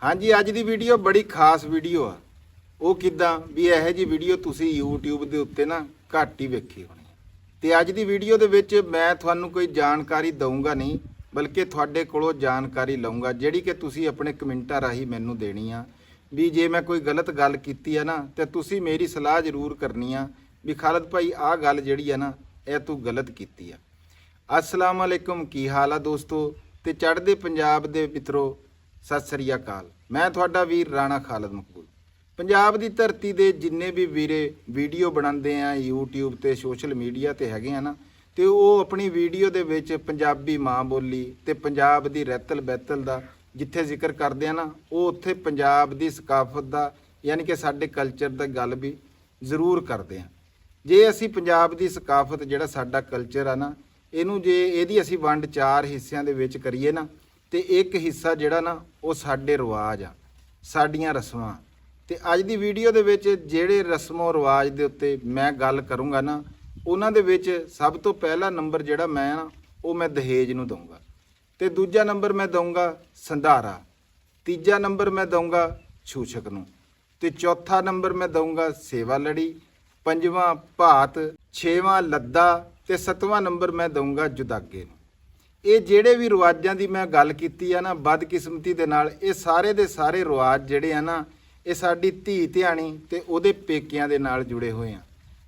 हाँ जी, अज की वीडियो बड़ी खास वीडियो आ। वो किद्दां भी यह जी वीडियो तुसी यूट्यूब के उत्ते ना घट ही वेखी होनी है। तो अज की वीडियो दे विच मैं तुहानूं कोई जानकारी दूंगा नहीं, बल्कि तुहाडे कोलों जानकारी लऊंगा जिहड़ी कि तुसी अपने कमेंटां राही मैनूं देनी आ। भी जे मैं कोई गलत गल कीती है ना तो तुसी मेरी सलाह जरूर करनी आ भी खालिद भाई आ गल जिहड़ी है ना यह तू गलत कीती है। अस्सलाम वालेकुम, की हाल आ दोस्तों ते चढ़दे पंजाब दे मित्रों, सत श्री अकाल। मैं तुहाडा वीर राणा खालिद मकबूल। पंजाब दी धरती दे जिन्ने भी वीरे वीडियो बनाते हैं यूट्यूब ते सोशल मीडिया ते हैगे आ ना, ते वो अपनी वीडियो दे विच पंजाबी माँ बोली ते पंजाब दी रैतल बैतल दा जिथे जिक्र करते हैं ना, वो उत्थे पंजाब दी सकाफत दा यानी कि साडे कल्चर दा गल भी जरूर करते हैं। जे असी पंजाब दी सकाफत जिहड़ा साडा कल्चर आ ना, इहनूं जे इहदी असी वंड चार हिस्सिਆਂ ਦੇ ਵਿੱਚ करिए ना, तो एक हिस्सा जिहड़ा ना वो साडे रिवाज आ, साडियां रस्मां। ते अज दी वीडियो दे विच जिहड़े रस्मों रिवाज दे उत्ते मैं गल करूँगा ना, उन्हां दे विच सब तो पहला नंबर जिहड़ा मैं ना वो मैं दहेज नूं दूँगा, ते दूजा नंबर मैं दूँगा संधारा, तीजा नंबर मैं दूँगा छूछक नूं, ते चौथा नंबर मैं दूँगा सेवा लड़ी, पंजवां भात, छेवां लद्दा ते सतवां नंबर मैं दूँगा जुदागे नूं। ये ਜਿਹੜੇ भी रिवाजां की मैं गल कीती है ना बदकिस्मती दे नाल, ये सारे दे सारे रिवाज जिहड़े आ ना ये साडी धी धियाणी ते उहदे पेकिਆਂ ਦੇ ਨਾਲ जुड़े हुए हैं।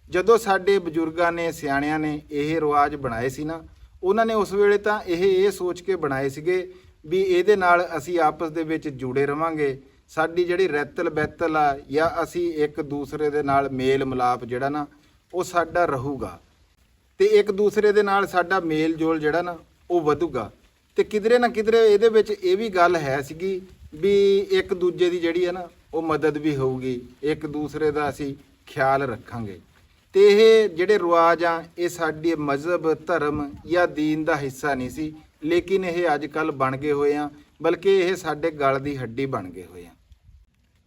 ਜਦੋਂ ਸਾਡੇ ਬਜ਼ੁਰਗਾਂ ਨੇ ਸਿਆਣਿਆਂ ਨੇ ਇਹ ਰਿਵਾਜ ਬਣਾਏ ਸੀ ਨਾ, ਉਹਨਾਂ ਨੇ ਉਸ ਵੇਲੇ ਤਾਂ ਇਹ ਸੋਚ ਕੇ ਬਣਾਏ ਸੀਗੇ ਵੀ ਇਹਦੇ ਨਾਲ ਅਸੀਂ ਆਪਸ ਦੇ ਵਿੱਚ ਜੁੜੇ ਰਵਾਂਗੇ, ਸਾਡੀ ਜਿਹੜੀ ਰੈਤਲ ਬੈਤਲ ਆ ਜਾਂ ਅਸੀਂ ਇੱਕ ਦੂਸਰੇ ਦੇ ਨਾਲ ਮੇਲ ਮਿਲਾਪ ਜਿਹੜਾ ਨਾ ਉਹ ਸਾਡਾ ਰਹੂਗਾ, ਤੇ ਇੱਕ ਦੂਸਰੇ ਦੇ ਨਾਲ ਸਾਡਾ ਮੇਲ ਜੋਲ ਜਿਹੜਾ ਨਾ ਉਹ ਵਧੂਗਾ। ਤੇ ਕਿਧਰੇ ਨਾ ਕਿਧਰੇ ਇਹਦੇ ਵਿੱਚ ਇਹ ਵੀ ਗੱਲ ਹੈ ਸੀਗੀ ਵੀ ਇੱਕ ਦੂਜੇ ਦੀ ਜਿਹੜੀ ਹੈ ਨਾ ਉਹ ਮਦਦ ਵੀ ਹੋਊਗੀ, ਇੱਕ ਦੂਸਰੇ ਦਾ ਅਸੀਂ ਖਿਆਲ ਰੱਖਾਂਗੇ। ਤੇ ਇਹ ਜਿਹੜੇ ਰਿਵਾਜ ਆ ਇਹ ਸਾਡੀ ਮਜ਼ਹਬ ਧਰਮ ਜਾਂ ਦੀਨ ਦਾ ਹਿੱਸਾ ਨਹੀਂ ਸੀ, ਲੇਕਿਨ ਇਹ ਅੱਜ ਕੱਲ੍ਹ ਬਣ ਗਏ ਹੋਏ ਆ, ਬਲਕਿ ਇਹ ਸਾਡੇ ਗਲ ਦੀ ਹੱਡੀ ਬਣ ਗਏ ਹੋਏ ਆ।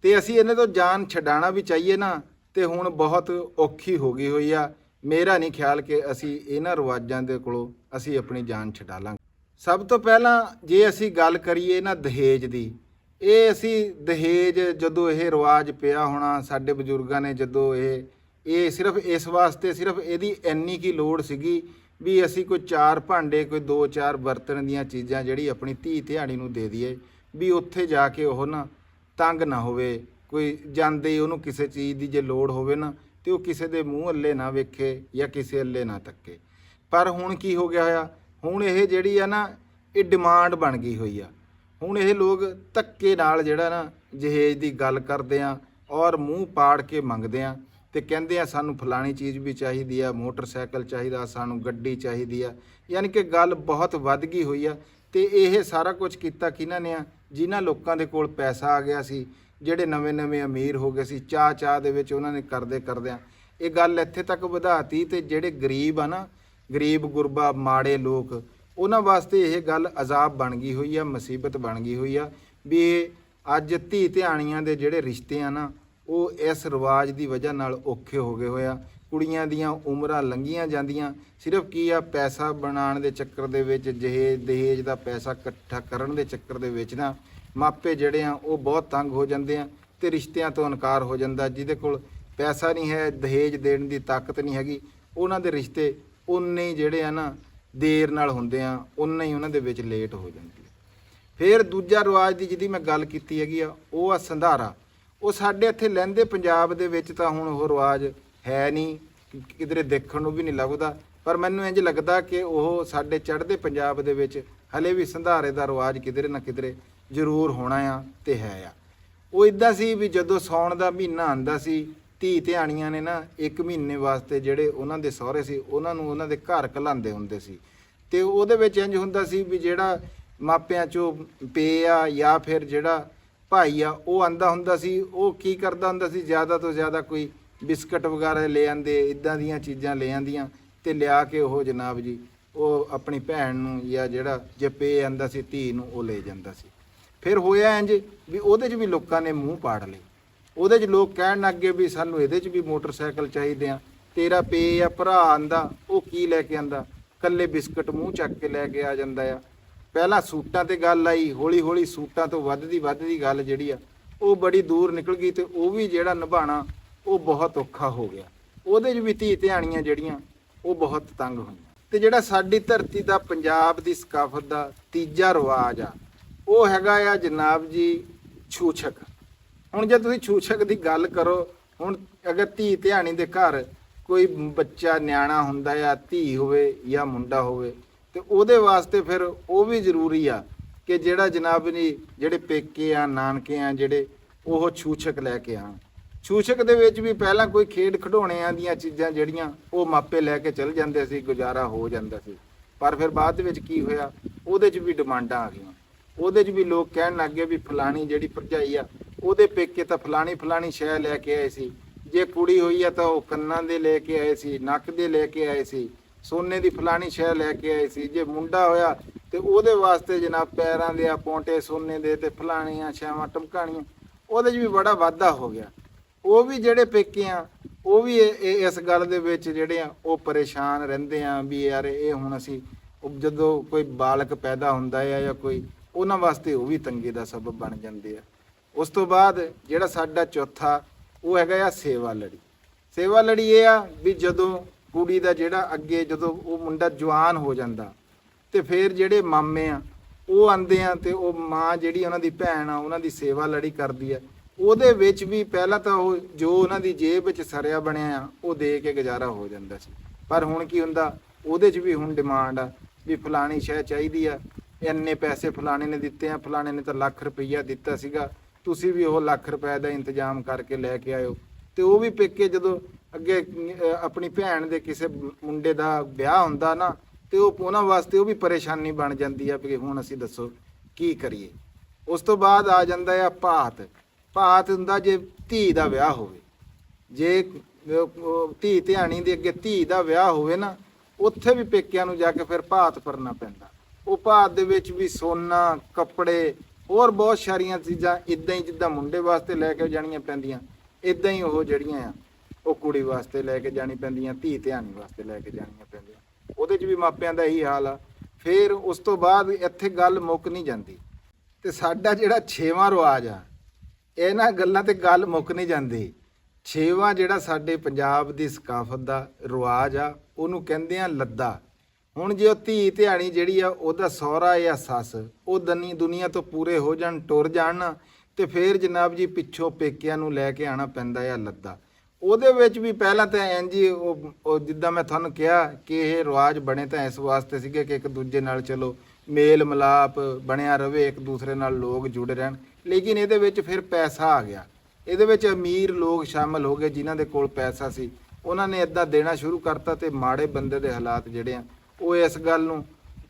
ਤੇ ਅਸੀਂ ਇਹਨਾਂ ਤੋਂ ਜਾਨ ਛਡਾਣਾ ਵੀ ਚਾਹੀਏ ਨਾ, ਤੇ ਹੁਣ ਬਹੁਤ ਔਖੀ ਹੋ ਗਈ ਹੋਈ ਆ। ਮੇਰਾ ਨਹੀਂ ਖਿਆਲ ਕਿ ਅਸੀਂ ਇਹਨਾਂ ਰਿਵਾਜਾਂ ਦੇ ਕੋਲੋਂ ਅਸੀਂ ਆਪਣੀ ਜਾਨ ਛਡਾ ਲਾਂਗੇ। ਸਭ ਤੋਂ ਪਹਿਲਾਂ ਜੇ ਅਸੀਂ ਗੱਲ ਕਰੀਏ ਨਾ ਦਹੇਜ ਦੀ, ਇਹ ਅਸੀਂ ਦਹੇਜ ਜਦੋਂ ਇਹ ਰਿਵਾਜ ਪਿਆ ਹੋਣਾ ਸਾਡੇ ਬਜ਼ੁਰਗਾਂ ਨੇ, ਜਦੋਂ ਇਹ ਸਿਰਫ ਇਸ ਵਾਸਤੇ ਸਿਰਫ ਇਹਦੀ ਇੰਨੀ ਕੀ ਲੋੜ ਸੀਗੀ ਵੀ ਅਸੀਂ ਕੋਈ ਚਾਰ ਭਾਂਡੇ ਕੋਈ ਦੋ ਚਾਰ ਬਰਤਨ ਦੀਆਂ ਚੀਜ਼ਾਂ ਜਿਹੜੀ ਆਪਣੀ ਧੀ ਧਿਆਣੀ ਨੂੰ ਦੇ ਦਈਏ ਵੀ ਉੱਥੇ ਜਾ ਕੇ ਉਹ ਨਾ ਤੰਗ ਨਾ ਹੋਵੇ, ਕੋਈ ਜਾਂਦੇ ਉਹਨੂੰ ਕਿਸੇ ਚੀਜ਼ ਦੀ ਜੇ ਲੋੜ ਹੋਵੇ ਨਾ ਤੇ ਉਹ ਕਿਸੇ ਦੇ ਮੂੰਹ ਅੱਲੇ ਨਾ ਵੇਖੇ ਜਾਂ ਕਿਸੇ ਅੱਲੇ ਨਾ ਤੱਕੇ। ਪਰ ਹੁਣ ਕੀ ਹੋ ਗਿਆ ਹੋਇਆ, ਹੁਣ ਇਹ ਜਿਹੜੀ ਆ ਨਾ ਇਹ ਡਿਮਾਂਡ ਬਣ ਗਈ ਹੋਈ ਆ। ਹੁਣ ਇਹ ਲੋਕ ਧੱਕੇ ਨਾਲ ਜਿਹੜਾ ਨਾ ਜਹੇਜ ਦੀ ਗੱਲ ਕਰਦੇ ਆ ਔਰ ਮੂੰਹ ਪਾੜ ਕੇ ਮੰਗਦੇ ਆ ਤੇ ਕਹਿੰਦੇ ਆ ਸਾਨੂੰ ਫਲਾਣੀ ਚੀਜ਼ ਵੀ ਚਾਹੀਦੀ ਆ, ਮੋਟਰਸਾਈਕਲ ਚਾਹੀਦਾ, ਸਾਨੂੰ ਗੱਡੀ ਚਾਹੀਦੀ ਆ। ਯਾਨੀ ਕਿ ਗੱਲ ਬਹੁਤ ਵੱਧ ਗਈ ਹੋਈ ਆ। ਤੇ ਇਹ ਸਾਰਾ ਕੁਝ ਕੀਤਾ ਕਿਹਨਾਂ ਨੇ ਆ, ਜਿਨ੍ਹਾਂ ਲੋਕਾਂ ਦੇ ਕੋਲ ਪੈਸਾ ਆ ਗਿਆ ਸੀ, ਜਿਹੜੇ ਨਵੇਂ ਅਮੀਰ ਹੋ ਗਏ ਸੀ, ਚਾਹ ਦੇ ਵਿੱਚ ਉਹਨਾਂ ਨੇ ਕਰਦਿਆਂ ਇਹ ਗੱਲ ਇੱਥੇ ਤੱਕ ਵਧਾਤੀ। ਤੇ ਜਿਹੜੇ ਗਰੀਬ ਆ ਨਾ, ਗਰੀਬ ਗੁਰਬਾ ਮਾੜੇ ਲੋਕ, ਉਹਨਾਂ ਵਾਸਤੇ ਇਹ ਗੱਲ ਅਜ਼ਾਬ ਬਣ ਗਈ ਹੋਈ ਆ, ਮੁਸੀਬਤ ਬਣ ਗਈ ਹੋਈ ਆ ਵੀ ਅੱਜ ਧੀ ਧਿਆਣੀਆਂ ਦੇ ਜਿਹੜੇ ਰਿਸ਼ਤੇ ਆ ਨਾ ਉਹ ਇਸ ਰਿਵਾਜ ਦੀ ਵਜ੍ਹਾ ਨਾਲ ਔਖੇ ਹੋ ਗਏ ਹੋਏ ਆ। ਕੁੜੀਆਂ ਦੀਆਂ ਉਮਰਾਂ ਲੰਘੀਆਂ ਜਾਂਦੀਆਂ, ਸਿਰਫ ਕੀ ਆ ਪੈਸਾ ਬਣਾਉਣ ਦੇ ਚੱਕਰ ਦੇ ਵਿੱਚ, ਦਹੇਜ ਦਾ ਪੈਸਾ ਇਕੱਠਾ ਕਰਨ ਦੇ ਚੱਕਰ ਦੇ ਵਿੱਚ ਨਾ ਮਾਪੇ ਜਿਹੜੇ ਆ ਉਹ ਬਹੁਤ ਤੰਗ ਹੋ ਜਾਂਦੇ ਆ ਤੇ ਰਿਸ਼ਤਿਆਂ ਤੋਂ ਇਨਕਾਰ ਹੋ ਜਾਂਦਾ। ਜਿਹਦੇ ਕੋਲ ਪੈਸਾ ਨਹੀਂ ਹੈ, ਦਹੇਜ ਦੇਣ ਦੀ ਤਾਕਤ ਨਹੀਂ ਹੈਗੀ, ਉਹਨਾਂ ਦੇ ਰਿਸ਼ਤੇ ਉਨੇ ਹੀ ਜਿਹੜੇ ਆ ਨਾ ਦੇਰ ਨਾਲ ਹੁੰਦੇ ਆ, ਉਨਾ ਹੀ ਉਹਨਾਂ ਦੇ ਵਿੱਚ ਲੇਟ ਹੋ ਜਾਂਦੀ ਹੈ। ਫਿਰ ਦੂਜਾ ਰਿਵਾਜ ਦੀ ਜਿਹਦੀ ਮੈਂ ਗੱਲ ਕੀਤੀ ਹੈਗੀ ਆ ਉਹ ਆ ਸੰਧਾਰਾ। ਉਹ ਸਾਡੇ ਇੱਥੇ ਲਹਿੰਦੇ ਪੰਜਾਬ ਦੇ ਵਿੱਚ ਤਾਂ ਹੁਣ ਉਹ ਰਿਵਾਜ ਹੈ ਨਹੀਂ, ਕਿਧਰੇ ਦੇਖਣ ਨੂੰ ਵੀ ਨਹੀਂ ਲੱਭਦਾ। ਪਰ ਮੈਨੂੰ ਇੰਝ ਲੱਗਦਾ ਕਿ ਉਹ ਸਾਡੇ ਚੜ੍ਹਦੇ ਪੰਜਾਬ ਦੇ ਵਿੱਚ ਹਲੇ ਵੀ ਸੰਧਾਰੇ ਦਾ ਰਿਵਾਜ ਕਿਧਰੇ ਨਾ ਕਿਧਰੇ ਜ਼ਰੂਰ ਹੋਣਾ ਆ ਤੇ ਹੈ ਆ। ਉਹ ਇੱਦਾਂ ਸੀ ਵੀ ਜਦੋਂ ਸਾਉਣ ਦਾ ਮਹੀਨਾ ਆਉਂਦਾ ਸੀ, ਧੀ ਧਿਆਣੀਆਂ ਨੇ ਨਾ ਇੱਕ ਮਹੀਨੇ ਵਾਸਤੇ ਜਿਹੜੇ ਉਹਨਾਂ ਦੇ ਸਹੁਰੇ ਸੀ ਉਹਨਾਂ ਨੂੰ ਉਹਨਾਂ ਦੇ ਘਰ ਘਲਾਉਂਦੇ ਹੁੰਦੇ ਸੀ। ਤੇ ਉਹਦੇ ਵਿੱਚ ਇੰਝ ਹੁੰਦਾ ਸੀ ਵੀ ਜਿਹੜਾ ਮਾਪਿਆਂ 'ਚੋਂ ਪੇ ਆ ਜਾਂ ਫਿਰ ਜਿਹੜਾ ਭਾਈ ਆ ਉਹ ਆਂਦਾ ਹੁੰਦਾ ਸੀ, ਉਹ ਕੀ ਕਰਦਾ ਹੁੰਦਾ ਸੀ, ਜ਼ਿਆਦਾ ਤੋਂ ਜ਼ਿਆਦਾ ਕੋਈ ਬਿਸਕਟ ਵਗੈਰਾ ਲੈ ਆਂਦੇ, ਇੱਦਾਂ ਦੀਆਂ ਚੀਜ਼ਾਂ ਲੈ ਆਂਦੀਆਂ ਤੇ ਲਿਆ ਕੇ ਉਹ ਜਨਾਬ ਜੀ ਉਹ ਆਪਣੀ ਭੈਣ ਨੂੰ ਜਾਂ ਜਿਹੜਾ ਜੇ ਪੇ ਆਂਦਾ ਸੀ ਧੀ ਨੂੰ ਉਹ ਲੈ ਜਾਂਦਾ ਸੀ। ਫਿਰ ਹੋਇਆ ਇੰਝ ਵੀ ਉਹਦੇ 'ਚ ਵੀ ਲੋਕਾਂ ਨੇ ਮੂੰਹ ਪਾੜ ਲਏ। ਉਹਦੇ 'ਚ ਲੋਕ ਕਹਿਣ ਲੱਗੇ ਵੀ ਸਾਨੂੰ ਇਹਦੇ 'ਚ ਵੀ ਮੋਟਰਸਾਈਕਲ ਚਾਹੀਦੇ ਆ, ਤੇਰਾ ਪੇ ਆ ਭਰਾ ਆਂਦਾ ਉਹ ਕੀ ਲੈ ਕੇ ਆਂਦਾ, ਕੱਲੇ ਬਿਸਕਟ ਮੂੰਹ ਚੱਕ ਕੇ ਲੈ ਕੇ ਆ ਜਾਂਦਾ ਆ। ਪਹਿਲਾਂ ਸੂਟਾਂ ਤੇ ਗੱਲ ਆਈ, ਹੌਲੀ ਹੌਲੀ ਸੂਟਾਂ ਤੋਂ ਵੱਧਦੀ ਗੱਲ ਜਿਹੜੀ ਆ ਉਹ ਬੜੀ ਦੂਰ ਨਿਕਲ ਗਈ ਤੇ ਉਹ ਵੀ ਜਿਹੜਾ ਨਿਭਾਉਣਾ ਉਹ ਬਹੁਤ ਔਖਾ ਹੋ ਗਿਆ। ਉਹਦੇ 'ਚ ਵੀ ਧੀ ਧਿਆਣੀਆਂ ਜਿਹੜੀਆਂ ਉਹ ਬਹੁਤ ਤੰਗ ਹੋਈਆਂ। ਤੇ ਜਿਹੜਾ ਸਾਡੀ ਧਰਤੀ ਦਾ ਪੰਜਾਬ ਦੀ ਸਕਾਫਤ ਦਾ ਤੀਜਾ ਰਿਵਾਜ ਆ ਉਹ ਹੈਗਾ ਆ ਜਨਾਬ ਜੀ ਛੂਛਕ। ਹੁਣ ਜੇ ਤੁਸੀਂ ਛੂਛਕ ਦੀ ਗੱਲ ਕਰੋ, ਹੁਣ ਅਗਰ ਧੀ ਧਿਆਣੀ ਦੇ ਘਰ ਕੋਈ ਬੱਚਾ ਨਿਆਣਾ ਹੁੰਦਾ ਆ, ਧੀ ਹੋਵੇ ਜਾਂ ਮੁੰਡਾ ਹੋਵੇ, ਤੇ ਉਹਦੇ ਵਾਸਤੇ ਫਿਰ ਉਹ ਵੀ ਜ਼ਰੂਰੀ ਆ ਕਿ ਜਿਹੜਾ ਜਨਾਬ ਜੀ ਜਿਹੜੇ ਪੇਕੇ ਆ ਨਾਨਕੇ ਆ ਜਿਹੜੇ ਉਹ ਛੂਛਕ ਲੈ ਕੇ ਆਉਣ। ਛੂਛਕ ਦੇ ਵਿੱਚ ਵੀ ਪਹਿਲਾਂ ਕੋਈ ਖੇਡ ਖਿਡੌਣਿਆਂ ਦੀਆਂ ਚੀਜ਼ਾਂ ਜਿਹੜੀਆਂ ਉਹ ਮਾਪੇ ਲੈ ਕੇ ਚਲ ਜਾਂਦੇ ਸੀ, ਗੁਜ਼ਾਰਾ ਹੋ ਜਾਂਦਾ ਸੀ। ਪਰ ਫਿਰ ਬਾਅਦ ਦੇ ਵਿੱਚ ਕੀ ਹੋਇਆ, ਉਹਦੇ 'ਚ ਵੀ ਡਿਮਾਂਡਾਂ ਆ ਗਈਆਂ। ਉਹਦੇ 'ਚ ਵੀ ਲੋਕ ਕਹਿਣ ਲੱਗ ਗਏ ਵੀ ਫਲਾਣੀ ਜਿਹੜੀ ਭਰਜਾਈ ਆ ਉਹਦੇ ਪੇਕੇ ਤਾਂ ਫਲਾਣੀ ਸ਼ੈ ਲੈ ਕੇ ਆਏ ਸੀ, ਜੇ ਕੁੜੀ ਹੋਈ ਆ ਤਾਂ ਉਹ ਕੰਨਾਂ ਦੇ ਲੈ ਕੇ ਆਏ ਸੀ, ਨੱਕ ਦੇ ਲੈ ਕੇ ਆਏ ਸੀ, ਸੋਨੇ ਦੀ ਫਲਾਣੀ ਸ਼ੈ ਲੈ ਕੇ ਆਏ ਸੀ। ਜੇ ਮੁੰਡਾ ਹੋਇਆ ਤੇ ਉਹਦੇ ਵਾਸਤੇ ਜਨਾਬ ਪੈਰਾਂ ਦੇ ਆ ਪੌਂਟੇ ਸੋਨੇ ਦੇ ਤੇ ਫਲਾਣੀਆਂ ਛਾਵਾਂ ਟਮਕਾਣੀਆਂ। ਉਹਦੇ 'ਚ ਵੀ ਬੜਾ ਵਾਧਾ ਹੋ ਗਿਆ। ਉਹ ਵੀ ਜਿਹੜੇ ਪੇਕੇ ਆ ਉਹ ਵੀ ਇਸ ਗੱਲ ਦੇ ਵਿੱਚ ਜਿਹੜੇ ਆ ਉਹ ਪਰੇਸ਼ਾਨ ਰਹਿੰਦੇ ਆ ਵੀ ਯਾਰ ਇਹ ਹੁਣ ਅਸੀਂ ਜਦੋਂ ਕੋਈ ਬਾਲਕ ਪੈਦਾ ਹੁੰਦਾ ਆ ਜਾਂ ਕੋਈ ਉਹਨਾਂ ਵਾਸਤੇ ਉਹ ਵੀ ਤੰਗੇ ਦਾ ਸਬਬ ਬਣ ਜਾਂਦੇ ਆ। ਉਸ ਤੋਂ ਬਾਅਦ ਜਿਹੜਾ ਸਾਡਾ ਚੌਥਾ ਉਹ ਹੈਗਾ ਆ ਸੇਵਾ ਲੜੀ। ਸੇਵਾ ਲੜੀ ਇਹ ਆ ਵੀ ਜਦੋਂ ਕੁੜੀ ਦਾ ਜਿਹੜਾ ਅੱਗੇ ਜਦੋਂ ਉਹ ਮੁੰਡਾ ਜਵਾਨ ਹੋ ਜਾਂਦਾ ਤੇ ਫਿਰ ਜਿਹੜੇ ਮਾਮੇ ਆ ਉਹ ਆਉਂਦੇ ਆ ਤੇ ਉਹ ਮਾਂ ਜਿਹੜੀ ਉਹਨਾਂ ਦੀ ਭੈਣ ਆ ਉਹਨਾਂ ਦੀ ਸੇਵਾ ਲੜੀ ਕਰਦੀ ਆ। ਉਹਦੇ ਵਿੱਚ ਵੀ ਪਹਿਲਾਂ ਤਾਂ ਉਹ ਜੋ ਉਹਨਾਂ ਦੀ ਜੇਬ ਵਿੱਚ ਸਰਿਆ ਬਣਿਆ ਆ ਉਹ ਦੇ ਕੇ ਗੁਜ਼ਾਰਾ ਹੋ ਜਾਂਦਾ ਸੀ। ਪਰ ਹੁਣ ਕੀ ਹੁੰਦਾ, ਉਹਦੇ 'ਚ ਵੀ ਹੁਣ ਡਿਮਾਂਡ ਆ ਵੀ ਫਲਾਣੀ ਸ਼ੈ ਚਾਹੀਦੀ ਆ, ਇੰਨੇ ਪੈਸੇ ਫਲਾਣੇ ਨੇ ਦਿੱਤੇ ਆ, ਫਲਾਣੇ ਨੇ ਤਾਂ ਲੱਖ ਰੁਪਈਆ ਦਿੱਤਾ ਸੀਗਾ, ਤੁਸੀਂ ਵੀ ਉਹ ਲੱਖ ਰੁਪਏ ਦਾ ਇੰਤਜ਼ਾਮ ਕਰਕੇ ਲੈ ਕੇ ਆਇਓ। ਤੇ ਉਹ ਵੀ ਪੇਕੇ ਜਦੋਂ ਅੱਗੇ ਆਪਣੀ ਭੈਣ ਦੇ ਕਿਸੇ ਮੁੰਡੇ ਦਾ ਵਿਆਹ ਹੁੰਦਾ ਨਾ ਤੇ ਉਹ ਉਹਨਾਂ ਵਾਸਤੇ ਉਹ ਵੀ ਪਰੇਸ਼ਾਨੀ ਬਣ ਜਾਂਦੀ ਆ ਵੀ ਹੁਣ ਅਸੀਂ ਦੱਸੋ ਕੀ ਕਰੀਏ। ਉਸ ਤੋਂ ਬਾਅਦ ਆ ਜਾਂਦਾ ਆ ਭਾਤ। ਭਾਤ ਹੁੰਦਾ ਜੇ ਧੀ ਦਾ ਵਿਆਹ ਹੋਵੇ, ਜੇ ਧੀ ਧਿਆਣੀ ਦੇ ਅੱਗੇ ਧੀ ਦਾ ਵਿਆਹ ਹੋਵੇ ਨਾ ਉੱਥੇ ਵੀ ਪੇਕਿਆਂ ਨੂੰ ਜਾ ਕੇ ਫਿਰ ਭਾਤ ਭਰਨਾ ਪੈਂਦਾ। ਉਹ ਭਾਤ ਦੇ ਵਿੱਚ ਵੀ ਸੋਨਾ, ਕੱਪੜੇ, ਹੋਰ ਬਹੁਤ ਸਾਰੀਆਂ ਚੀਜ਼ਾਂ ਇੱਦਾਂ ਹੀ ਜਿੱਦਾਂ ਮੁੰਡੇ ਵਾਸਤੇ ਲੈ ਕੇ ਜਾਣੀਆਂ ਪੈਂਦੀਆਂ ਇੱਦਾਂ ਹੀ ਉਹ ਜਿਹੜੀਆਂ ਆ ਉਹ ਕੁੜੀ ਵਾਸਤੇ ਲੈ ਕੇ ਜਾਣੀ ਪੈਂਦੀਆਂ, ਧੀ ਧਿਆਣੀ ਵਾਸਤੇ ਲੈ ਕੇ ਜਾਣੀਆਂ ਪੈਂਦੀਆਂ। ਉਹਦੇ 'ਚ ਵੀ ਮਾਪਿਆਂ ਦਾ ਇਹੀ ਹਾਲ ਆ। ਫਿਰ ਉਸ ਤੋਂ ਬਾਅਦ ਇੱਥੇ ਗੱਲ ਮੁੱਕ ਨਹੀਂ ਜਾਂਦੀ ਤੇ ਸਾਡਾ ਜਿਹੜਾ 6ਵਾਂ ਰਿਵਾਜ ਆ ਇਹਨਾਂ ਗੱਲਾਂ ਤੇ ਗੱਲ ਮੁੱਕ ਨਹੀਂ ਜਾਂਦੀ। 6ਵਾਂ ਜਿਹੜਾ ਸਾਡੇ ਪੰਜਾਬ ਦੀ ਸਕਾਫਤ ਦਾ ਰਿਵਾਜ ਆ ਉਹਨੂੰ ਕਹਿੰਦੇ ਆ ਲੱਦਾ। ਹੁਣ ਜੇ ਉਹ ਧੀ ਧਿਆਣੀ ਜਿਹੜੀ ਆ ਉਹਦਾ ਸਹੁਰਾ ਜਾਂ ਸੱਸ ਉਹ ਦੁਨੀਆ ਤੋਂ ਪੂਰੇ ਹੋ ਜਾਣ, ਟੁਰ ਜਾਣ ਤੇ ਫਿਰ ਜਨਾਬ ਜੀ ਪਿੱਛੋਂ ਪੇਕਿਆਂ ਨੂੰ ਲੈ ਕੇ ਆਉਣਾ ਪੈਂਦਾ ਆ ਲੱਦਾ। ਉਹਦੇ ਵਿੱਚ ਵੀ ਪਹਿਲਾਂ ਤਾਂ ਇੰਝ ਹੀ ਉਹ ਜਿੱਦਾਂ ਮੈਂ ਤੁਹਾਨੂੰ ਕਿਹਾ ਕਿ ਇਹ ਰਿਵਾਜ ਬਣੇ ਤਾਂ ਇਸ ਵਾਸਤੇ ਸੀਗੇ ਕਿ ਇੱਕ ਦੂਜੇ ਨਾਲ ਚਲੋ ਮੇਲ ਮਿਲਾਪ ਬਣਿਆ ਰਵੇ, ਇੱਕ ਦੂਸਰੇ ਨਾਲ ਲੋਕ ਜੁੜੇ ਰਹਿਣ। ਲੇਕਿਨ ਇਹਦੇ ਵਿੱਚ ਫਿਰ ਪੈਸਾ ਆ ਗਿਆ। ਇਹਦੇ ਵਿੱਚ ਅਮੀਰ ਲੋਕ ਸ਼ਾਮਲ ਹੋ ਗਏ ਜਿਨ੍ਹਾਂ ਦੇ ਕੋਲ ਪੈਸਾ ਸੀ, ਉਹਨਾਂ ਨੇ ਇੱਦਾਂ ਦੇਣਾ ਸ਼ੁਰੂ ਕਰਤਾ ਤੇ ਮਾੜੇ ਬੰਦੇ ਦੇ ਹਾਲਾਤ ਜਿਹੜੇ ਆ ਉਹ ਇਸ ਗੱਲ ਨੂੰ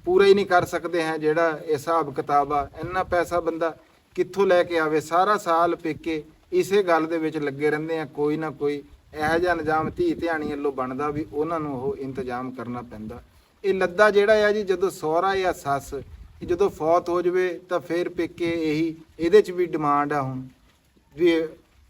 ਪੂਰਾ ਹੀ ਨਹੀਂ ਕਰ ਸਕਦੇ ਹੈ। ਜਿਹੜਾ ਇਹ ਹਿਸਾਬ ਕਿਤਾਬ ਆ ਇੰਨਾ ਪੈਸਾ ਬੰਦਾ ਕਿੱਥੋਂ ਲੈ ਕੇ ਆਵੇ। ਸਾਰਾ ਸਾਲ ਪੇਕੇ ਇਸੇ ਗੱਲ ਦੇ ਵਿੱਚ ਲੱਗੇ ਰਹਿੰਦੇ ਆ, ਕੋਈ ਨਾ ਕੋਈ ਇਹੋ ਜਿਹਾ ਨਿਜ਼ਾਮ ਧੀ ਧਿਆਣੀ ਵੱਲੋਂ ਬਣਦਾ ਵੀ ਉਹਨਾਂ ਨੂੰ ਉਹ ਇੰਤਜ਼ਾਮ ਕਰਨਾ ਪੈਂਦਾ। ਇਹ ਲੱਦਾ ਜਿਹੜਾ ਆ ਜੀ ਜਦੋਂ ਸਹੁਰਾ ਜਾਂ ਸੱਸ ਜਦੋਂ ਫੌਤ ਹੋ ਜਾਵੇ ਤਾਂ ਫਿਰ ਪੇਕੇ ਇਹਦੇ 'ਚ ਵੀ ਡਿਮਾਂਡ ਆ ਹੁਣ ਵੀ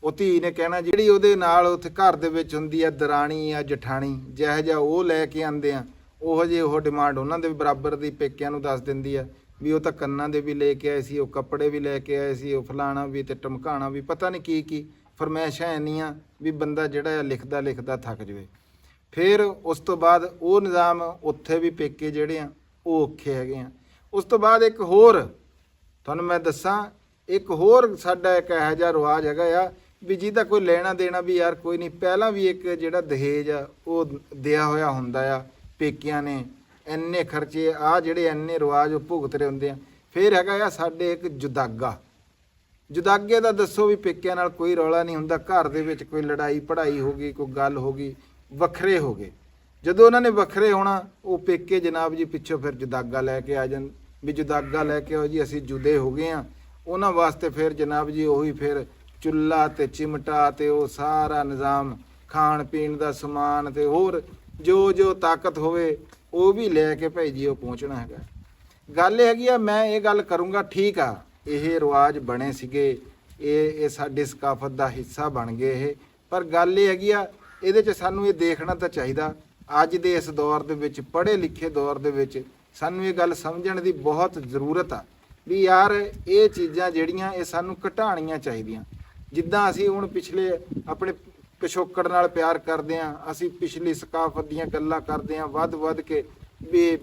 ਉਹ ਧੀ ਨੇ ਕਹਿਣਾ ਜਿਹੜੀ ਉਹਦੇ ਨਾਲ ਉੱਥੇ ਘਰ ਦੇ ਵਿੱਚ ਹੁੰਦੀ ਆ ਦਰਾਣੀ ਆ ਜਠਾਣੀ ਜਿਹੋ ਜਿਹਾ ਉਹ ਲੈ ਕੇ ਆਉਂਦੇ ਆ ਉਹੋ ਜਿਹੇ ਉਹ ਡਿਮਾਂਡ ਉਹਨਾਂ ਦੇ ਵੀ ਬਰਾਬਰ ਦੀ ਪੇਕਿਆਂ ਨੂੰ ਦੱਸ ਦਿੰਦੀ ਆ ਵੀ ਉਹ ਤਾਂ ਕੰਨਾਂ ਦੇ ਵੀ ਲੈ ਕੇ ਆਏ ਸੀ, ਉਹ ਕੱਪੜੇ ਵੀ ਲੈ ਕੇ ਆਏ ਸੀ, ਉਹ ਫਲਾਣਾ ਵੀ ਤੇ ਟਮਕਾਣਾ ਵੀ, ਪਤਾ ਨਹੀਂ ਕੀ ਫਰਮਾਇਸ਼ਾਂ ਇੰਨੀਆਂ ਵੀ ਬੰਦਾ ਜਿਹੜਾ ਆ ਲਿਖਦਾ ਥੱਕ ਜਾਵੇ। ਫਿਰ ਉਸ ਤੋਂ ਬਾਅਦ ਉਹ ਨਿਜ਼ਾਮ ਉੱਥੇ ਵੀ ਪੇਕੇ ਜਿਹੜੇ ਆ ਉਹ ਔਖੇ ਹੈਗੇ ਆ। ਉਸ ਤੋਂ ਬਾਅਦ ਇੱਕ ਹੋਰ ਤੁਹਾਨੂੰ ਮੈਂ ਦੱਸਾਂ, ਇੱਕ ਹੋਰ ਸਾਡਾ ਇੱਕ ਇਹੋ ਜਿਹਾ ਰਿਵਾਜ ਹੈਗਾ ਆ ਵੀ ਜਿਹਦਾ ਕੋਈ ਲੈਣਾ ਦੇਣਾ ਵੀ ਯਾਰ ਕੋਈ ਨਹੀਂ, ਪਹਿਲਾਂ ਵੀ ਇੱਕ ਜਿਹੜਾ ਦਹੇਜ ਆ ਉਹ ਦਿਆ ਹੋਇਆ ਹੁੰਦਾ ਆ ਪੇਕਿਆਂ ਨੇ, ਇੰਨੇ ਖਰਚੇ ਆ ਜਿਹੜੇ ਇੰਨੇ ਰਿਵਾਜ ਉਹ ਭੁਗਤ ਰਹੇ ਹੁੰਦੇ ਆ। ਫਿਰ ਹੈਗਾ ਆ ਸਾਡੇ ਇੱਕ ਜੁਦਾਗਾ। ਜੁਦਾਗੇ ਦਾ ਦੱਸੋ ਵੀ ਪੇਕਿਆਂ ਨਾਲ ਕੋਈ ਰੌਲਾ ਨਹੀਂ ਹੁੰਦਾ, ਘਰ ਦੇ ਵਿੱਚ ਕੋਈ ਲੜਾਈ ਪੜ੍ਹਾਈ ਹੋ ਗਈ, ਕੋਈ ਗੱਲ ਹੋ ਗਈ, ਵੱਖਰੇ ਹੋ ਗਏ। ਜਦੋਂ ਉਹਨਾਂ ਨੇ ਵੱਖਰੇ ਹੋਣਾ ਉਹ ਪੇਕੇ ਜਨਾਬ ਜੀ ਪਿੱਛੋਂ ਫਿਰ ਜੁਦਾਗਾ ਲੈ ਕੇ ਆ ਜਾਣ ਵੀ ਜੁਦਾਗਾ ਲੈ ਕੇ ਆਓ ਜੀ ਅਸੀਂ ਜੁਦੇ ਹੋ ਗਏ ਆ। ਉਹਨਾਂ ਵਾਸਤੇ ਫਿਰ ਜਨਾਬ ਜੀ ਉਹੀ ਫਿਰ ਚੁੱਲ੍ਹਾ ਤੇ ਚਿਮਟਾ ਤੇ ਉਹ ਸਾਰਾ ਨਿਜ਼ਾਮ, ਖਾਣ ਪੀਣ ਦਾ ਸਮਾਨ ਤੇ ਹੋਰ ਜੋ ਤਾਕਤ ਹੋਵੇ ਉਹ ਵੀ ਲੈ ਕੇ ਭਾਈ ਜੀ ਉਹ ਪਹੁੰਚਣਾ ਹੈਗਾ। ਗੱਲ ਇਹ ਹੈਗੀ ਆ, ਮੈਂ ਇਹ ਗੱਲ ਕਰੂੰਗਾ ਠੀਕ ਆ ਇਹ ਰਿਵਾਜ ਬਣੇ ਸੀਗੇ, ਇਹ ਸਾਡੀ ਸਕਾਫਤ ਦਾ ਹਿੱਸਾ ਬਣ ਗਏ ਇਹ, ਪਰ ਗੱਲ ਇਹ ਹੈਗੀ ਆ ਇਹਦੇ 'ਚ ਸਾਨੂੰ ਇਹ ਦੇਖਣਾ ਤਾਂ ਚਾਹੀਦਾ ਅੱਜ ਦੇ ਇਸ ਦੌਰ ਦੇ ਵਿੱਚ, ਪੜ੍ਹੇ ਲਿਖੇ ਦੌਰ ਦੇ ਵਿੱਚ ਸਾਨੂੰ ਇਹ ਗੱਲ ਸਮਝਣ ਦੀ ਬਹੁਤ ਜ਼ਰੂਰਤ ਆ ਵੀ ਯਾਰ ਇਹ ਚੀਜ਼ਾਂ ਜਿਹੜੀਆਂ ਇਹ ਸਾਨੂੰ ਘਟਾਉਣੀਆਂ ਚਾਹੀਦੀਆਂ। ਜਿੱਦਾਂ ਅਸੀਂ ਹੁਣ ਪਿਛਲੇ ਆਪਣੇ ਪਿਛੋਕੜ ਨਾਲ ਪਿਆਰ ਕਰਦੇ ਹਾਂ, ਅਸੀਂ ਪਿਛਲੀ ਸਕਾਫਤ ਦੀਆਂ ਗੱਲਾਂ ਕਰਦੇ ਹਾਂ ਵੱਧ ਕੇ, ਵੀ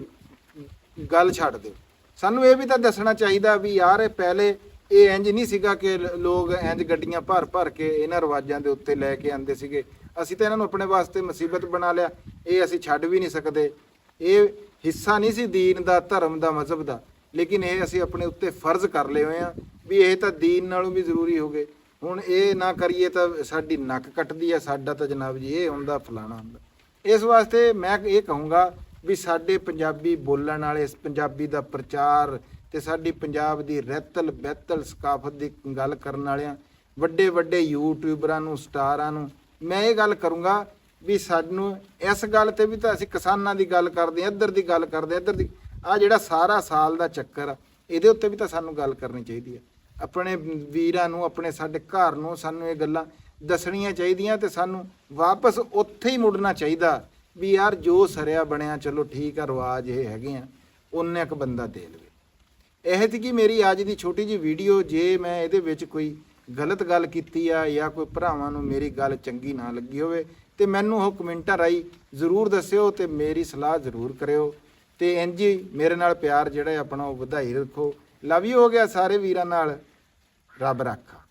ਗੱਲ ਛੱਡ ਦਿਓ। ਸਾਨੂੰ ਇਹ ਵੀ ਤਾਂ ਦੱਸਣਾ ਚਾਹੀਦਾ ਵੀ ਯਾਰ ਇਹ ਪਹਿਲੇ ਇਹ ਇੰਜ ਨਹੀਂ ਸੀਗਾ ਕਿ ਲੋਕ ਇੰਜ ਗੱਡੀਆਂ ਭਰ ਕੇ ਇਹਨਾਂ ਰਿਵਾਜਾਂ ਦੇ ਉੱਤੇ ਲੈ ਕੇ ਆਉਂਦੇ ਸੀਗੇ। ਅਸੀਂ ਤਾਂ ਇਹਨਾਂ ਨੂੰ ਆਪਣੇ ਵਾਸਤੇ ਮੁਸੀਬਤ ਬਣਾ ਲਿਆ, ਇਹ ਅਸੀਂ ਛੱਡ ਵੀ ਨਹੀਂ ਸਕਦੇ। ਇਹ ਹਿੱਸਾ ਨਹੀਂ ਸੀ ਦੀਨ ਦਾ, ਧਰਮ ਦਾ, ਮਜ਼ਹਬ ਦਾ, ਲੇਕਿਨ ਇਹ ਅਸੀਂ ਆਪਣੇ ਉੱਤੇ ਫਰਜ਼ ਕਰ ਲਏ ਹੋਏ ਆ ਵੀ ਇਹ ਤਾਂ ਦੀਨ ਨਾਲੋਂ ਵੀ ਜ਼ਰੂਰੀ ਹੋ ਗਏ। ਹੁਣ ਇਹ ਨਾ ਕਰੀਏ ਤਾਂ ਸਾਡੀ ਨੱਕ ਕੱਟਦੀ ਆ, ਸਾਡਾ ਤਾਂ ਜਨਾਬ ਜੀ ਇਹ ਹੁੰਦਾ ਫਲਾਣਾ ਹੁੰਦਾ। ਇਸ ਵਾਸਤੇ ਮੈਂ ਇਹ ਕਹੂੰਗਾ ਵੀ ਸਾਡੇ ਪੰਜਾਬੀ ਬੋਲਣ ਵਾਲੇ, ਪੰਜਾਬੀ ਦਾ ਪ੍ਰਚਾਰ ਤੇ ਸਾਡੀ ਪੰਜਾਬ ਦੀ ਰਹਿਤਲ ਬਹਿਤਲ ਸਕਾਫਤ ਦੀ ਗੱਲ ਕਰਨ ਵਾਲਿਆਂ ਵੱਡੇ ਯੂਟਿਊਬਰਾਂ ਨੂੰ, ਸਟਾਰਾਂ ਨੂੰ ਮੈਂ ਇਹ ਗੱਲ ਕਰੂੰਗਾ ਵੀ ਸਾਨੂੰ ਇਸ ਗੱਲ ਤੇ ਵੀ ਤਾਂ ਅਸੀਂ ਕਿਸਾਨਾਂ ਦੀ ਗੱਲ ਕਰਦੇ ਹਾਂ, ਇੱਧਰ ਦੀ ਗੱਲ ਕਰਦੇ ਹਾਂ, ਇੱਧਰ ਦੀ ਆ ਜਿਹੜਾ ਸਾਰਾ ਸਾਲ ਦਾ ਚੱਕਰ ਆ ਇਹਦੇ ਉੱਤੇ ਵੀ ਤਾਂ ਸਾਨੂੰ ਗੱਲ ਕਰਨੀ ਚਾਹੀਦੀ ਹੈ। ਆਪਣੇ ਵੀਰਾਂ ਨੂੰ, ਆਪਣੇ ਸਾਡੇ ਘਰ ਨੂੰ ਸਾਨੂੰ ਇਹ ਗੱਲਾਂ ਦੱਸਣੀਆਂ ਚਾਹੀਦੀਆਂ ਤੇ ਸਾਨੂੰ ਵਾਪਸ ਉੱਥੇ ਹੀ ਮੁੜਨਾ ਚਾਹੀਦਾ ਵੀ ਯਾਰ ਜੋ ਸਰਿਆ ਬਣਿਆ ਚਲੋ ਠੀਕ ਆ, ਰਿਵਾਜ ਇਹ ਹੈਗੇ ਆ, ਉਹਨੇ ਇੱਕ ਬੰਦਾ ਦੇ ਲਵੇ। ਇਹ ਸੀ ਕਿ ਮੇਰੀ ਅੱਜ ਦੀ ਛੋਟੀ ਜਿਹੀ ਵੀਡੀਓ। ਜੇ ਮੈਂ ਇਹਦੇ ਵਿੱਚ ਕੋਈ ਗਲਤ ਗੱਲ ਕੀਤੀ ਆ ਜਾਂ ਕੋਈ ਭਰਾਵਾਂ ਨੂੰ ਮੇਰੀ ਗੱਲ ਚੰਗੀ ਨਾ ਲੱਗੀ ਹੋਵੇ ਤੇ ਮੈਨੂੰ ਉਹ ਕਮੈਂਟਾਂ ਰਾਹੀਂ ਜ਼ਰੂਰ ਦੱਸਿਓ ਤੇ ਮੇਰੀ ਸਲਾਹ ਜ਼ਰੂਰ ਕਰਿਓ। ਤੇ ਇੰਝ ਹੀ ਮੇਰੇ ਨਾਲ ਪਿਆਰ ਜਿਹੜਾ ਆਪਣਾ ਉਹ ਵਧਾਈ ਰੱਖੋ। ਲਵ ਯੂ ਹੋ ਗਿਆ ਸਾਰੇ ਵੀਰਾਂ ਨਾਲ। ਰੱਬ ਰਾਖਾ।